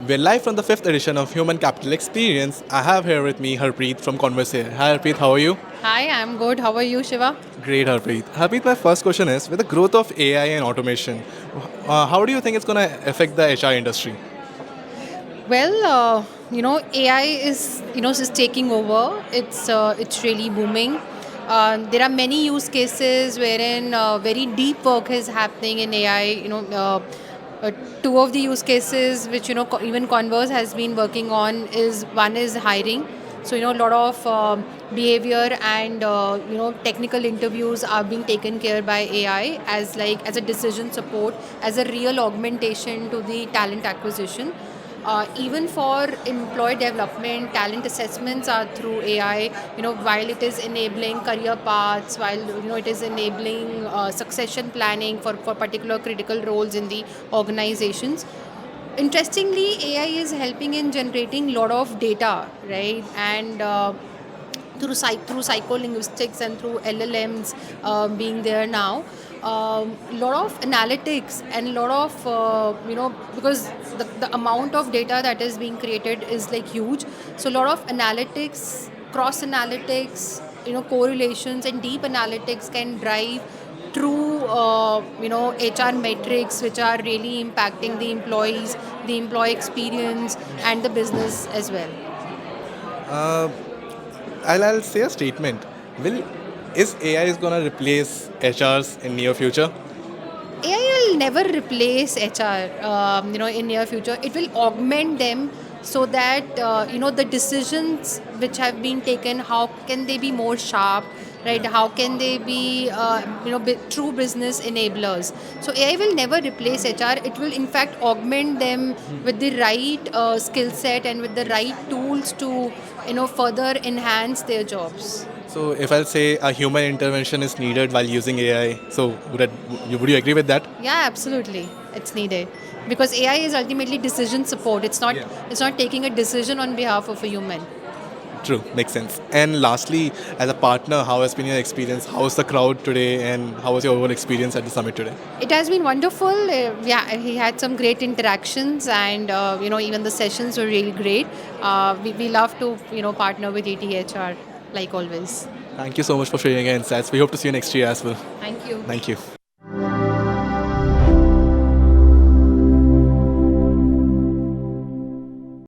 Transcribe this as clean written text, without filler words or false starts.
We're live from the fifth edition of Human Capital Experience. I have here with me Harpreet from Conversair. Hi Harpreet, how are you? Hi, I'm good. How are you, Shiva? Great, Harpreet. Harpreet, my first question is, with the growth of AI and automation, how do you think it's going to affect the HR industry? Well, AI is just taking over. It's really booming. There are many use cases wherein very deep work is happening in AI. Uh, Two of the use cases which even Converse has been working on is one is hiring. So a lot of behavior and technical interviews are being taken care by AI as a decision support, as a real augmentation to the talent acquisition. Even for employee development, talent assessments are through AI. While it is enabling career paths, while it is enabling succession planning for particular critical roles in the organizations. Interestingly, AI is helping in generating lot of data, right? And through psycholinguistics and through LLMs being there now. Lot of analytics and lot of because the amount of data that is being created is like huge. So a lot of analytics, cross analytics, correlations and deep analytics can drive true HR metrics which are really impacting the employees, the employee experience and the business as well. Uh, I'll say a statement. Will is AI is going to replace HRs in near future? AI will never replace HR. In near future, it will augment them so that the decisions which have been taken, how can they be more sharp, right? How can they be true business enablers? So AI will never replace HR. It will in fact augment them with the right skill set and with the right tools to further enhance their jobs. So if I'll say a human intervention is needed while using AI, so would you agree with that? Yeah, absolutely. It's needed because AI is ultimately decision support. It's not Yeah. it's not taking a decision on behalf of a human. True, makes sense. And lastly, as a partner, how has been your experience? How's the crowd today, and how was your overall experience at the summit today? It has been wonderful. Yeah, he had some great interactions, and even the sessions were really great. We love to partner with ETHR like always. Thank you so much for sharing your insights. We hope to see you next year as well. Thank you. Thank you.